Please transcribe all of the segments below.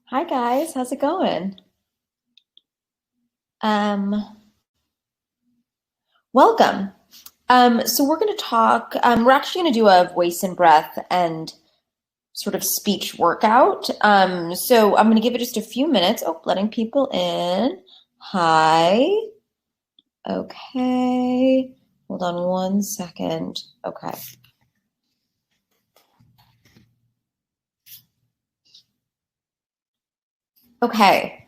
Hi guys, how's it going? Um, Welcome. So we're going to talk, we're actually going to do a voice and breath and sort of speech workout. So I'm going to give it just a few minutes. Oh, letting people in. Hi. Okay. Hold on one second. Okay. Okay.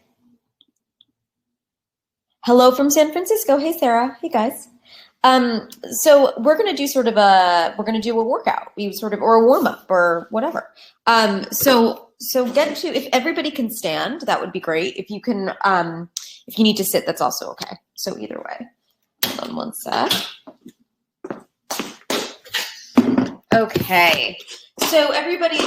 Hello from San Francisco. Hey, Sarah. Hey, guys. So we're gonna do we're gonna do a workout, or a warm up or whatever. So get to, if everybody can stand, that would be great. If you need to sit, that's also okay. So either way, hold on one sec. Okay. So everybody,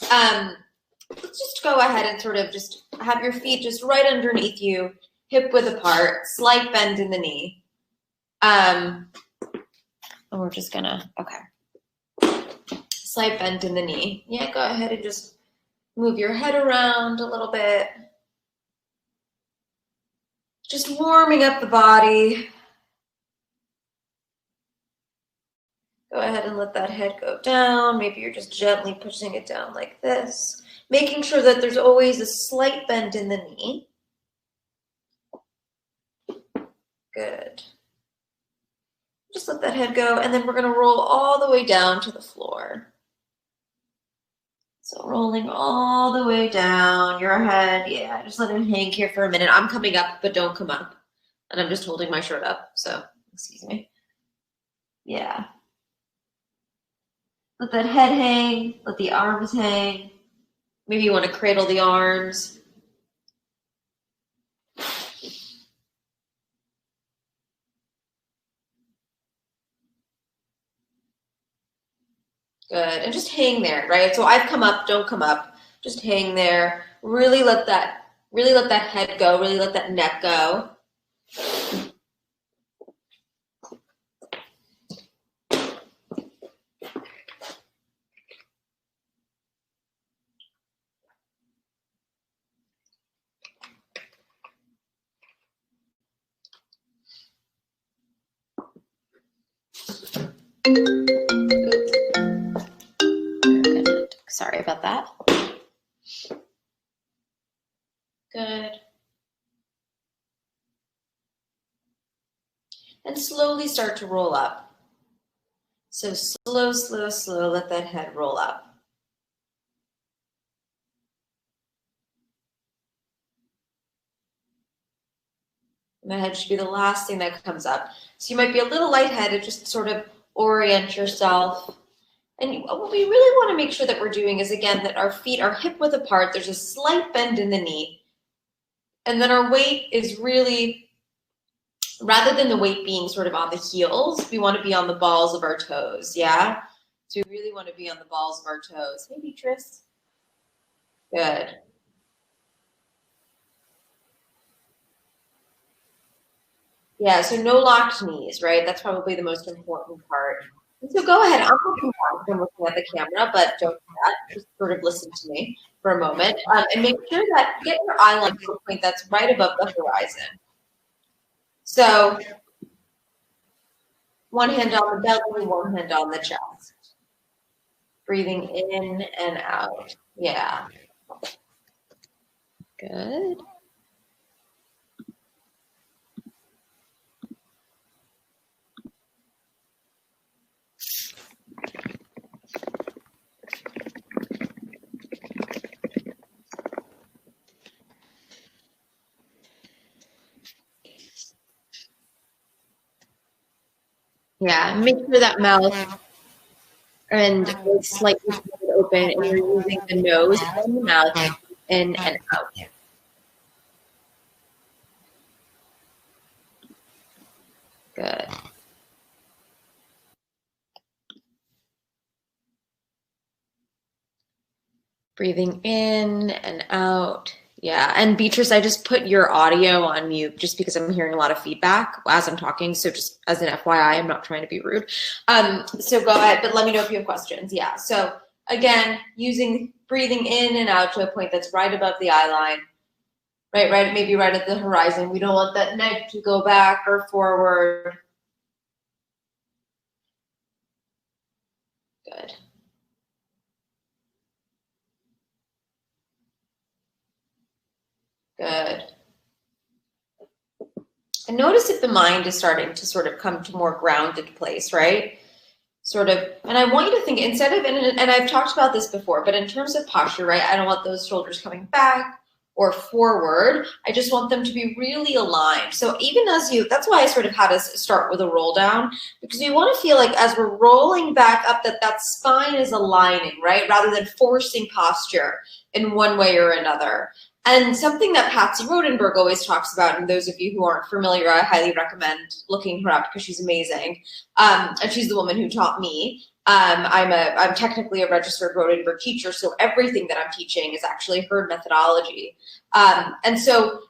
let's just go ahead and sort of just have your feet just right underneath you, hip width apart, slight bend in the knee. And we're just gonna, okay. Slight bend in the knee. Yeah, go ahead and just move your head around a little bit. Just warming up the body. Go ahead and let that head go down. Maybe you're just gently pushing it down like this. Making sure that there's always a slight bend in the knee. Good. Just let that head go, and then we're going to roll all the way down to the floor. So rolling all the way down your head. Yeah, just let it hang here for a minute. I'm coming up, but don't come up. And I'm just holding my shirt up, so excuse me. Yeah. Let that head hang, let the arms hang. Maybe you want to cradle the arms. Good, and just hang there, right? So I've come up, don't come up. Just hang there. Really let that head go, really let that neck go. Sorry about that. Good. And slowly start to roll up. So slow, slow, slow, let that head roll up. And the head should be the last thing that comes up. So you might be a little lightheaded, just sort of orient yourself. And what we really want to make sure that we're doing is, again, that our feet are hip width apart. There's a slight bend in the knee. And then our weight is really, rather than the weight being sort of on the heels, we want to be on the balls of our toes, yeah? So we really want to be on the balls of our toes. Hey, Beatrice. Good. Yeah, so no locked knees, right? That's probably the most important part. And so go ahead. I'm looking at the camera, but don't do that. Just sort of listen to me for a moment. And make sure that get your eye line to a point that's right above the horizon. So one hand on the belly, one hand on the chest. Breathing in and out. Yeah. Good. Yeah, make sure that mouth and slightly open, and you're using the nose and the mouth in and out. Good. Breathing in and out. Yeah, and Beatrice, I just put your audio on mute just because I'm hearing a lot of feedback as I'm talking. So just as an FYI, I'm not trying to be rude. So go ahead, but let me know if you have questions. Yeah, so Again, breathing in and out to a point that's right above the eye line, right, maybe right at the horizon. We don't want that neck to go back or forward. Good. Good. And notice if the mind is starting to sort of come to more grounded place, right? Sort of, and I want you to think instead of, and I've talked about this before, but in terms of posture, right? I don't want those shoulders coming back or forward. I just want them to be really aligned. So even as that's why I sort of had us start with a roll down, because we want to feel like as we're rolling back up that spine is aligning, right? Rather than forcing posture in one way or another. And something that Patsy Rodenberg always talks about, and those of you who aren't familiar, I highly recommend looking her up because she's amazing. And she's the woman who taught me. I'm technically a registered Rodenberg teacher, so everything that I'm teaching is actually her methodology. And so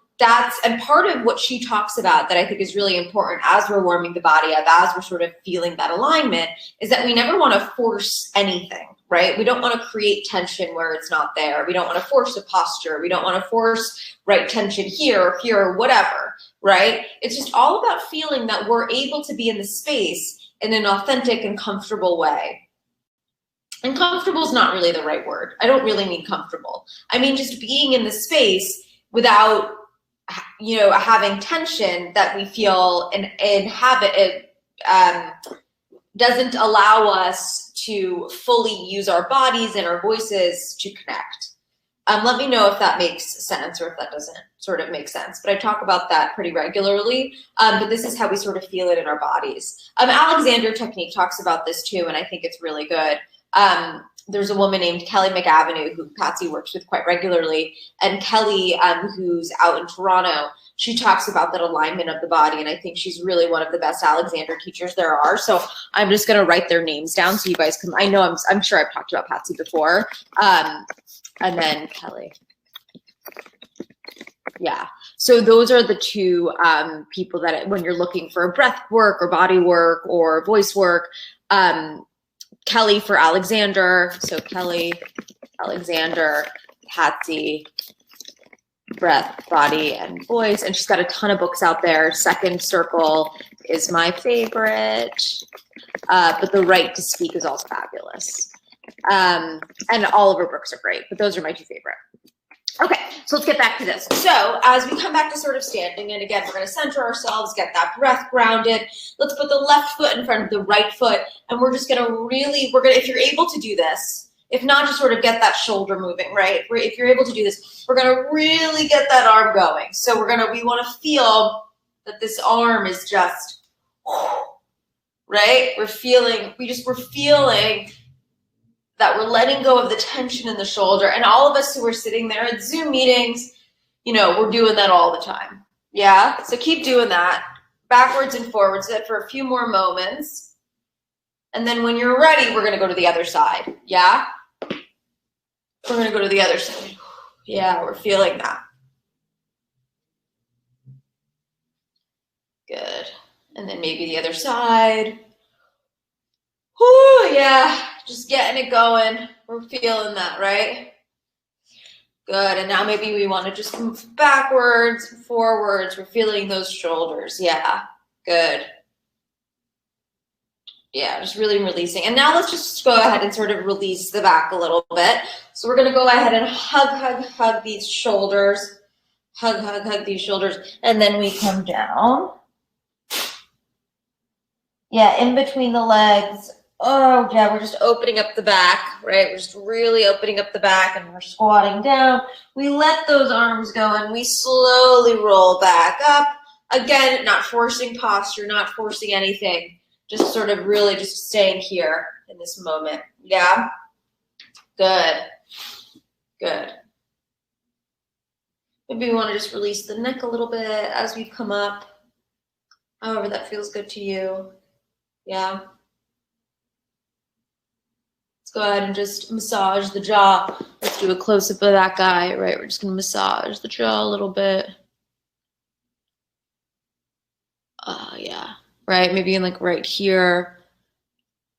and part of what she talks about that I think is really important as we're warming the body up, as we're sort of feeling that alignment, is that we never want to force anything, right? We don't want to create tension where it's not there. We don't want to force a posture. We don't want to force tension here, or whatever, right? It's just all about feeling that we're able to be in the space in an authentic and comfortable way. And comfortable is not really the right word. I don't really mean comfortable. I mean just being in the space without having tension that we feel and habit doesn't allow us to fully use our bodies and our voices to connect. Let me know if that makes sense or if that doesn't sort of make sense. But I talk about that pretty regularly. But this is how we sort of feel it in our bodies. Alexander Technique talks about this too, and I think it's really good. There's a woman named Kelly McAvenue who Patsy works with quite regularly. And Kelly, who's out in Toronto, she talks about that alignment of the body. And I think she's really one of the best Alexander teachers there are. So I'm just going to write their names down so you guys can, I'm sure I've talked about Patsy before. And then Kelly. Yeah. So those are the two people that when you're looking for breath work or body work or voice work, Kelly for Alexander. So Kelly, Alexander, Patsy, breath, body, and voice. And she's got a ton of books out there. Second Circle is my favorite. But The Right to Speak is also fabulous. And all of her books are great, but those are my two favorite. Okay, so let's get back to this. So as we come back to sort of standing, and again, we're going to center ourselves, get that breath grounded. Let's put the left foot in front of the right foot, and we're just going to if you're able to do this, if not, just sort of get that shoulder moving, right? If you're able to do this, we're going to really get that arm going. So we want to feel that this arm is just, right? We're feeling that we're letting go of the tension in the shoulder. And all of us who are sitting there at Zoom meetings, we're doing that all the time. Yeah? So keep doing that. Backwards and forwards for a few more moments. And then when you're ready, we're going to go to the other side. Yeah? We're going to go to the other side. Yeah, we're feeling that. Good. And then maybe the other side. Whew, yeah. Just getting it going. We're feeling that, right? Good. And now maybe we want to just move backwards, forwards. We're feeling those shoulders. Yeah. Good. Yeah, just really releasing. And now let's just go ahead and sort of release the back a little bit. So we're going to go ahead and hug these shoulders. Hug these shoulders. And then we come down. Yeah, in between the legs. Oh, yeah, we're just opening up the back, right? We're just really opening up the back and we're squatting down. We let those arms go and we slowly roll back up. Again, not forcing posture, not forcing anything. Just sort of really just staying here in this moment. Yeah? Good. Good. Maybe we want to just release the neck a little bit as we come up. However that feels good to you. Yeah? Go ahead and just massage the jaw. Let's do a close-up of that guy, right? We're just going to massage the jaw a little bit. Yeah, right? Maybe in right here,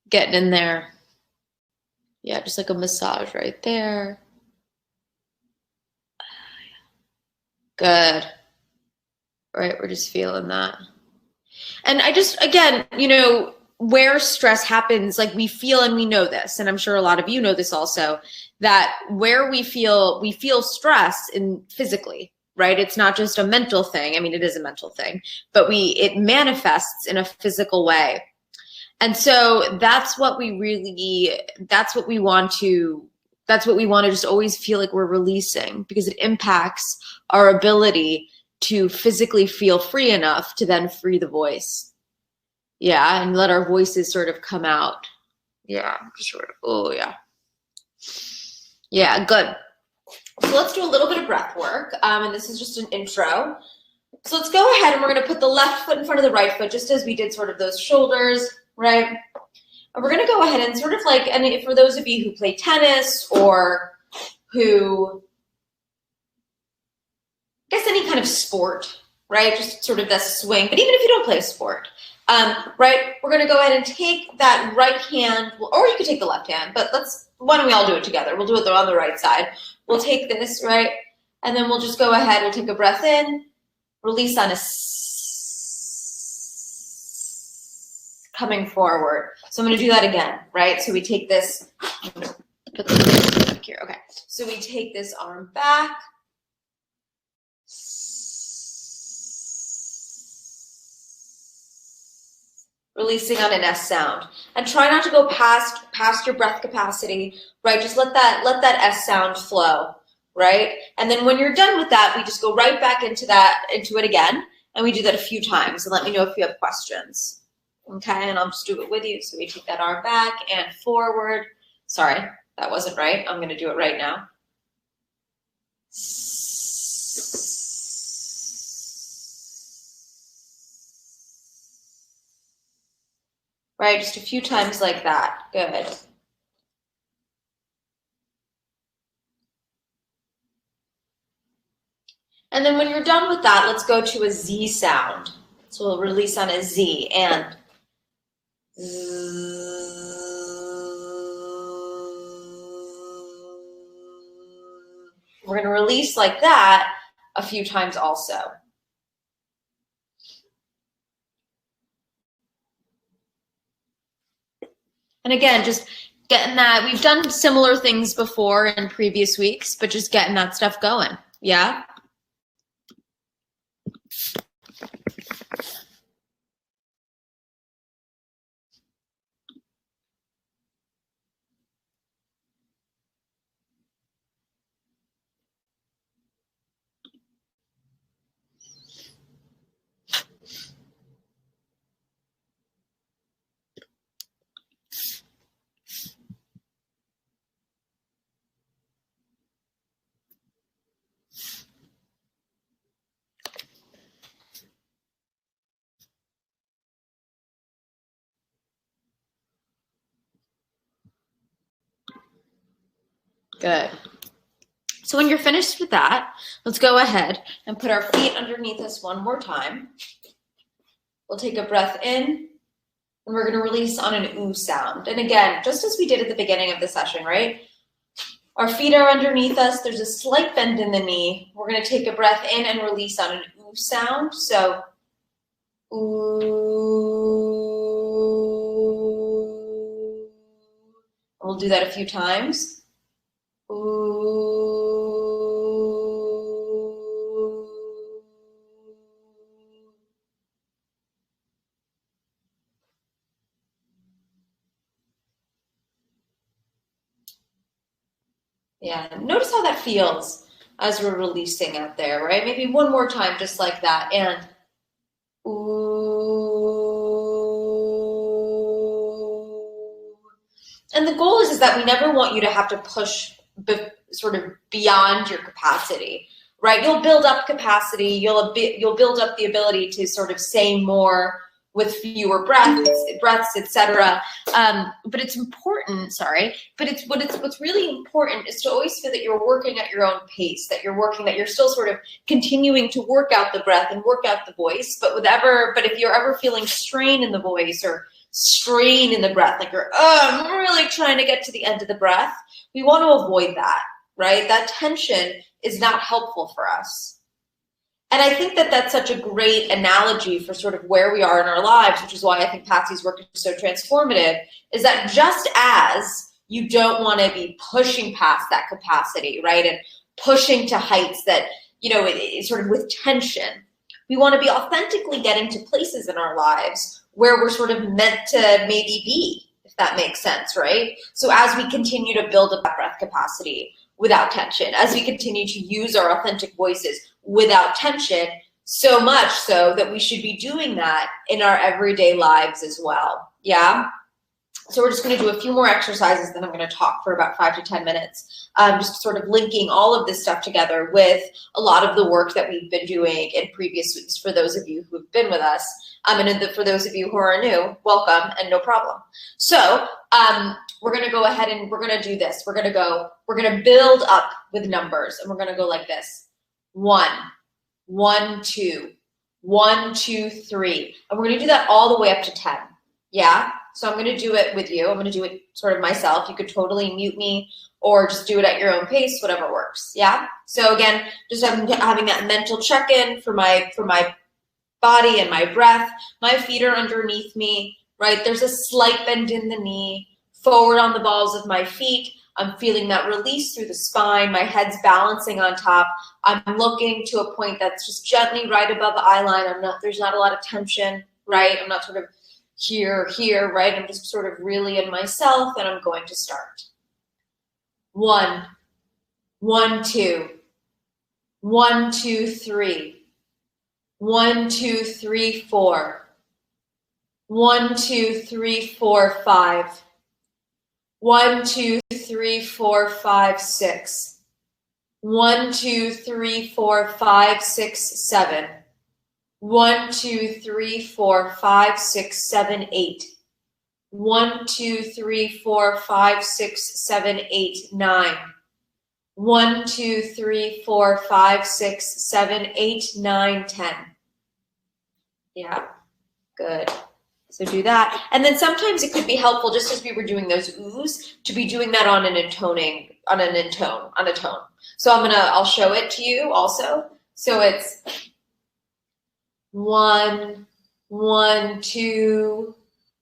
getting in there. Yeah, just like a massage right there. Good. Right, we're just feeling that. And I just, again, you know, where stress happens, like we feel, and we know this, and I'm sure a lot of you know this also, that where we feel stress in physically, right? It's not just a mental thing. I mean, it is a mental thing, but it manifests in a physical way. And so that's what we want to just always feel like we're releasing, because it impacts our ability to physically feel free enough to then free the voice. Yeah, and let our voices sort of come out. Yeah, just sort of, oh yeah. Yeah, good. So let's do a little bit of breath work. And this is just an intro. So let's go ahead and we're gonna put the left foot in front of the right foot, just as we did sort of those shoulders, right? And we're gonna go ahead and sort of like, and for those of you who play tennis or who, I guess any kind of sport, right? Just sort of this swing, but even if you don't play a sport, right? We're gonna go ahead and take that right hand, or you could take the left hand, but why don't we all do it together? We'll do it on the right side. We'll take this, right? And then we'll just go ahead, we'll take a breath in, release on a coming forward. So I'm gonna do that again, right? So we take this, I'm gonna put this back here, okay. So we take this arm back, releasing on an S sound, and try not to go past your breath capacity, right? Just let that S sound flow, right? And then when you're done with that, we just go right back into it again, and we do that a few times. And let me know if you have questions, okay? And I'll just do it with you. So we take that arm back and forward. Sorry, that wasn't right. I'm going to do it right now. Right, just a few times like that. Good. And then when you're done with that, let's go to a Z sound. So we'll release on a Z, and we're going to release like that a few times also. And again, just getting that, we've done similar things before in previous weeks, but just getting that stuff going. Yeah? Good. So when you're finished with that, let's go ahead and put our feet underneath us one more time. We'll take a breath in, and we're going to release on an ooh sound. And again, just as we did at the beginning of the session, right? Our feet are underneath us. There's a slight bend in the knee. We're going to take a breath in and release on an ooh sound. So, ooh. We'll do that a few times. Ooh. Yeah, notice how that feels as we're releasing out there, right? Maybe one more time, just like that. And ooh. And the goal is that we never want you to have to push sort of beyond your capacity, right? You'll build up capacity. You'll build up the ability to sort of say more with fewer breaths, etc. But it's important, what's really important is to always feel that you're working at your own pace, that you're still sort of continuing to work out the breath and work out the voice. But if you're ever feeling strain in the voice or strain in the breath, like you're, I'm really trying to get to the end of the breath. We want to avoid that, right? That tension is not helpful for us. And I think that that's such a great analogy for sort of where we are in our lives, which is why I think Patsy's work is so transformative, is that just as you don't want to be pushing past that capacity, right? And pushing to heights that, it's sort of with tension. We want to be authentically getting to places in our lives where we're sort of meant to maybe be, if that makes sense, right? So as we continue to build up that breath capacity without tension, as we continue to use our authentic voices without tension, so much so that we should be doing that in our everyday lives as well, yeah? So we're just going to do a few more exercises, then I'm going to talk for about 5 to 10 minutes, just sort of linking all of this stuff together with a lot of the work that we've been doing in previous weeks for those of you who've been with us. And for those of you who are new, welcome and no problem. So we're going to go ahead and we're going to do this. We're going to build up with numbers, and we're going to go like this. 1, 1, 2, 1, 2, 3. And we're going to do that all the way up to 10. Yeah? So I'm going to do it with you. I'm going to do it sort of myself. You could totally mute me or just do it at your own pace, whatever works. Yeah? So again, just having that mental check-in for my body and my breath. My feet are underneath me, right? There's a slight bend in the knee, forward on the balls of my feet. I'm feeling that release through the spine. My head's balancing on top. I'm looking to a point that's just gently right above the eye line. There's not a lot of tension, right? I'm not sort of here, right? I'm just sort of really in myself, and I'm going to start. 1, 1, 2, 1, 2, 3, 1, 2, 3, 4, 1, 2, 3, 4, 5, 1, 2, 3, 4, 5, 6, 1, 2, 3, 4, 5, 6, 7, 1, 2, 3, 4, 5, 6, 7, 8, 1, 2, 3, 4, 5, 6, 7, 8, 9, 1, 2, 3, 4, 5, 6, 7, 8, 9, 10. Yeah, good. So do that. And then sometimes it could be helpful, just as we were doing those oohs, to be doing that on a tone. So I'll show it to you also. So it's 1, 1, 2,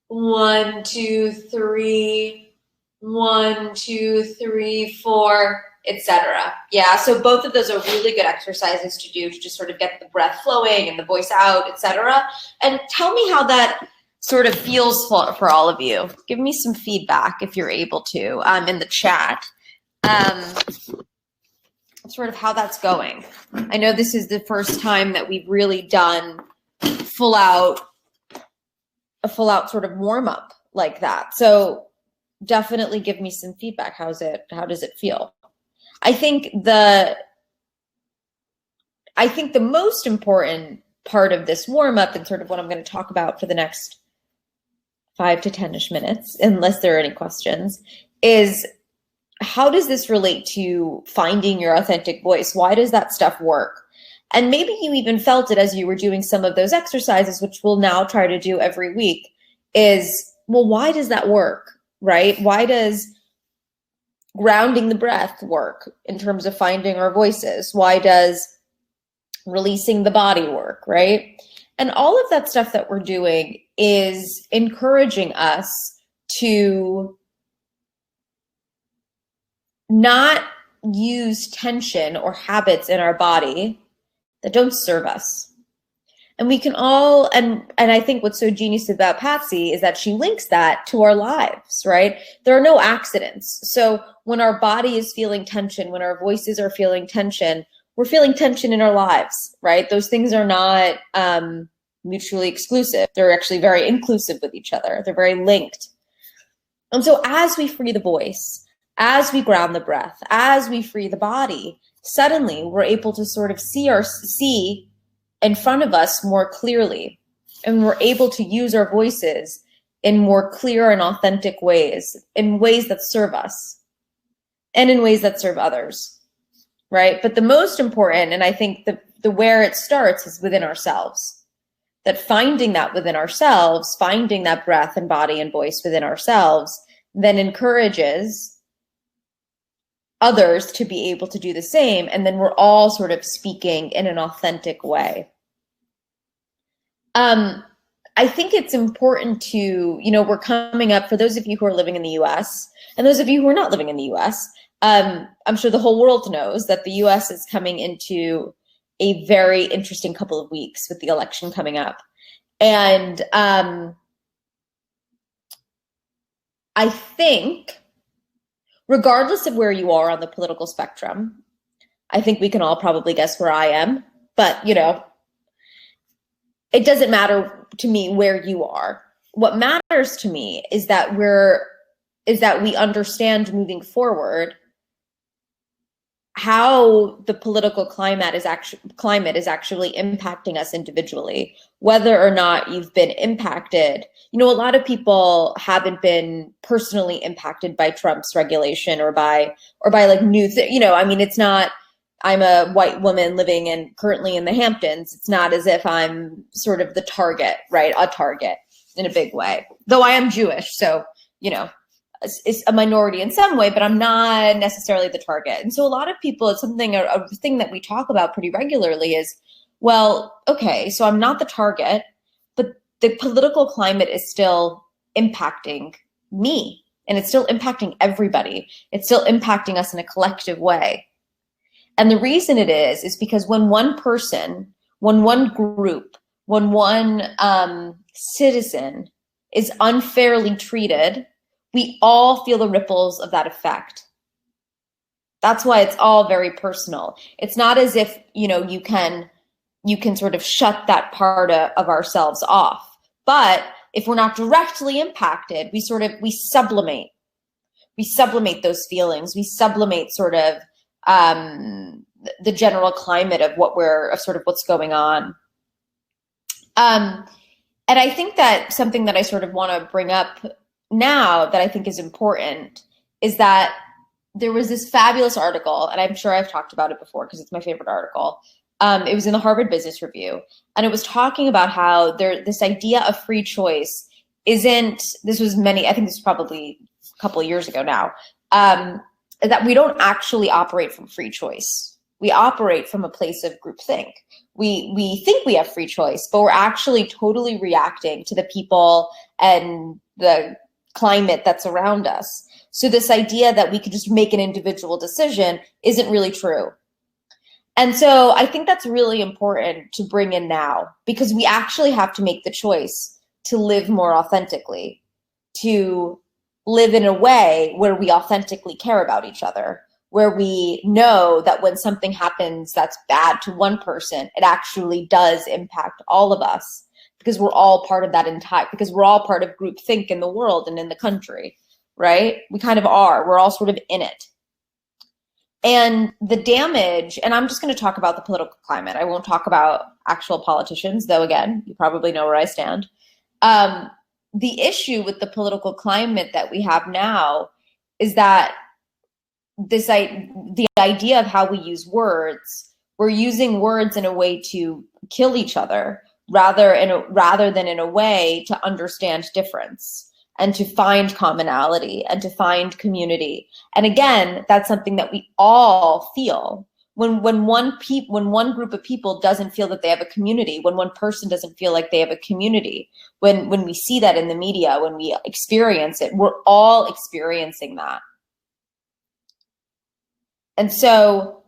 1, 2, 3, 1, 2, 3, 4, etc. Yeah, so both of those are really good exercises to do to just sort of get the breath flowing and the voice out, etc. And tell me how that sort of feels for all of you. Give me some feedback if you're able to in the chat. Sort of how that's going. I know this is the first time that we've really done a full out sort of warm up like that. So definitely give me some feedback. How does it feel? I think the most important part of this warm up, and sort of what I'm going to talk about for the next 5 to 10-ish minutes, unless there are any questions, is how does this relate to finding your authentic voice? Why does that stuff work? And maybe you even felt it as you were doing some of those exercises, which we'll now try to do every week, is, well, why does that work, right? Why does grounding the breath work in terms of finding our voices? Why does releasing the body work, right? And all of that stuff that we're doing is encouraging us to not use tension or habits in our body that don't serve us. And we can all, and I think what's so genius about Patsy is that she links that to our lives, right? There are no accidents. So when our body is feeling tension, when our voices are feeling tension, we're feeling tension in our lives, right? Those things are not mutually exclusive. They're actually very inclusive with each other. They're very linked. And so as we free the voice, as we ground the breath, as we free the body, suddenly we're able to sort of see in front of us more clearly. And we're able to use our voices in more clear and authentic ways, in ways that serve us and in ways that serve others, right? But the most important, and I think the where it starts, is within ourselves. that finding that within ourselves, finding that breath and body and voice within ourselves, then encourages others to be able to do the same. And then we're all sort of speaking in an authentic way. I think it's important to, we're coming up, for those of you who are living in the US and those of you who are not living in the US, I'm sure the whole world knows that the US is coming into a very interesting couple of weeks with the election coming up. And I think, regardless of where you are on the political spectrum, I think we can all probably guess where I am, but it doesn't matter to me where you are. What matters to me is that we understand moving forward how the political climate is actually impacting us individually, whether or not you've been impacted. A lot of people haven't been personally impacted by Trump's regulation or by like new it's not, I'm a white woman living currently in the Hamptons. It's not as if I'm sort of the target, right? A target in a big way, though I am Jewish. So, it's a minority in some way, but I'm not necessarily the target. And so a lot of people, it's something, a thing that we talk about pretty regularly is, well, okay, so I'm not the target, but the political climate is still impacting me, and it's still impacting everybody. It's still impacting us in a collective way. And the reason it is because when one person, when one group, when one citizen is unfairly treated, we all feel the ripples of that effect. That's why it's all very personal. It's not as if, you can sort of shut that part of ourselves off. But if we're not directly impacted, we sublimate. We sublimate those feelings. We sublimate sort of the general climate of what's going on. And I think that something that I sort of want to bring up now that I think is important is that there was this fabulous article, and I'm sure I've talked about it before because it's my favorite article. It was in the Harvard Business Review, and it was talking about how this idea of free choice this was probably a couple of years ago now, that we don't actually operate from free choice. We operate from a place of groupthink. We think we have free choice, but we're actually totally reacting to the people and the climate that's around us. So this idea that we could just make an individual decision isn't really true. And so I think that's really important to bring in now, because we actually have to make the choice to live more authentically, to live in a way where we authentically care about each other, where we know that when something happens that's bad to one person, it actually does impact all of us, because we're all part of that because we're all part of groupthink in the world and in the country, right? We kind of are. We're all sort of in it. And the damage, and I'm just going to talk about the political climate. I won't talk about actual politicians, though, again, you probably know where I stand. The issue with the political climate that we have now is that the idea of how we use words, we're using words in a way to kill each other rather than in a way to understand difference and to find commonality and to find community. And again, that's something that we all feel. When one group of people doesn't feel that they have a community, when one person doesn't feel like they have a community, when we see that in the media, when we experience it, we're all experiencing that. And so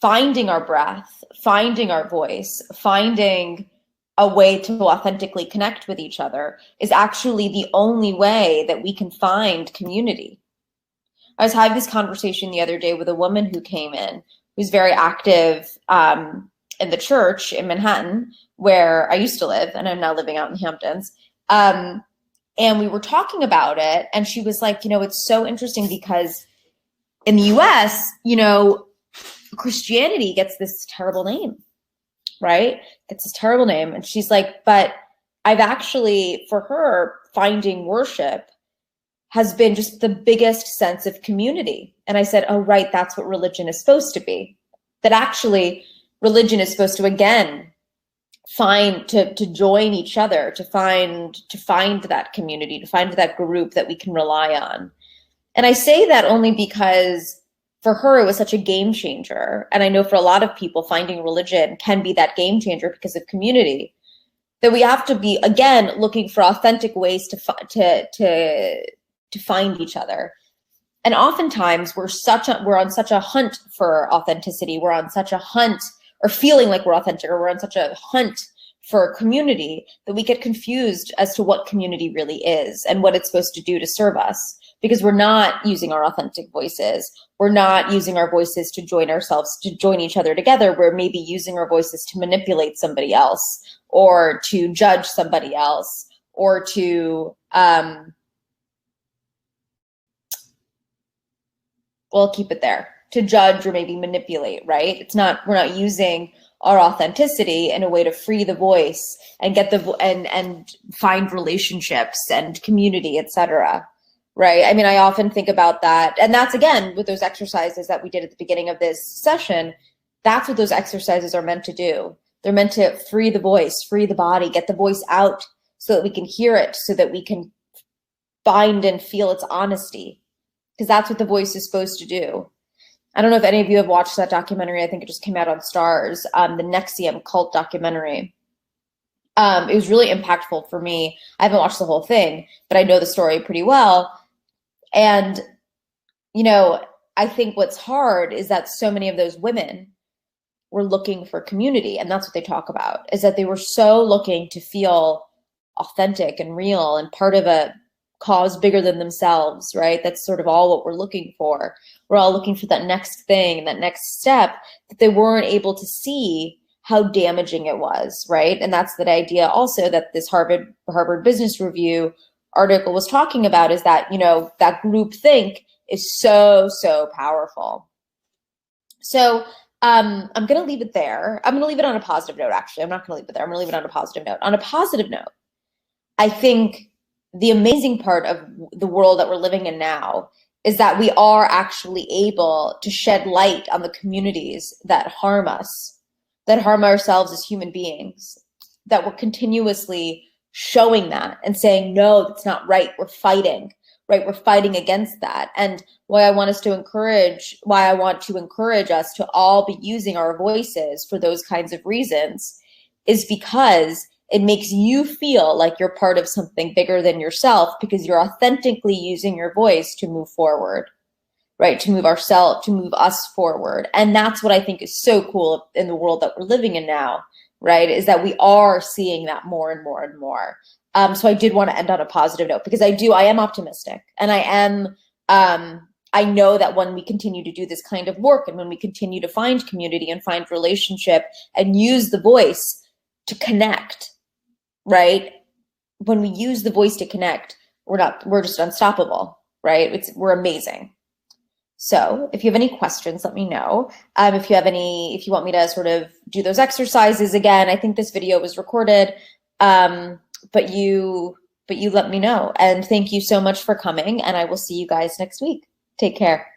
finding our breath, finding our voice, finding a way to authentically connect with each other is actually the only way that we can find community. I was having this conversation the other day with a woman who came in, who's very active in the church in Manhattan, where I used to live, and I'm now living out in the Hamptons. And we were talking about it, and she was like, it's so interesting because in the US, Christianity gets this terrible name, right? It's this terrible name. And she's like, but I've actually, for her, finding worship has been just the biggest sense of community. And I said, oh, right, that's what religion is supposed to be. That actually religion is supposed to, again, to join each other, to find that community, to find that group that we can rely on. And I say that only because for her, it was such a game changer. And I know for a lot of people, finding religion can be that game changer because of community. That we have to be, again, looking for authentic ways to find each other. And oftentimes we're on such a hunt for authenticity. We're on such a hunt, or feeling like we're authentic, or we're on such a hunt for community, that we get confused as to what community really is and what it's supposed to do to serve us, because we're not using our authentic voices. We're not using our voices to join each other together. We're maybe using our voices to manipulate somebody else, or to judge somebody else, or to, we'll keep it there, to judge or maybe manipulate, right? We're not using our authenticity in a way to free the voice and get and find relationships and community, etc. Right? I mean, I often think about that. And that's, again, with those exercises that we did at the beginning of this session, that's what those exercises are meant to do. They're meant to free the voice, free the body, get the voice out so that we can hear it, so that we can find and feel its honesty, because that's what the voice is supposed to do. I don't know if any of you have watched that documentary. I think it just came out on Stars, the NXIVM cult documentary. It was really impactful for me. I haven't watched the whole thing, but I know the story pretty well. And, you know, I think what's hard is that so many of those women were looking for community. And that's what they talk about, is that they were so looking to feel authentic and real and part of a cause bigger than themselves, right? That's sort of all what we're looking for. We're all looking for that next thing, that next step, that they weren't able to see how damaging it was, right? And that's the idea also that this Harvard Business Review article was talking about, is that, you know, that group think is so powerful. So I'm going to leave it there. I'm going to leave it on a positive note, actually. I'm not going to leave it there. I'm going to leave it on a positive note. On a positive note, I think the amazing part of the world that we're living in now is that we are actually able to shed light on the communities that harm us, that harm ourselves as human beings, that we're continuously showing that and saying, no, that's not right. We're fighting, right? We're fighting against that. And why I want to encourage us to all be using our voices for those kinds of reasons is because it makes you feel like you're part of something bigger than yourself, because you're authentically using your voice to move forward, right? To move us forward. And that's what I think is so cool in the world that we're living in now, right? Is that we are seeing that more and more and more. So I did want to end on a positive note, because I am optimistic, and I know that when we continue to do this kind of work, and when we continue to find community and find relationship and use the voice to connect, right? When we use the voice to connect, we're just unstoppable, right? We're amazing. So if you have any questions, let me know. If you want me to sort of do those exercises again, I think this video was recorded, but you let me know. And thank you so much for coming, and I will see you guys next week. Take care.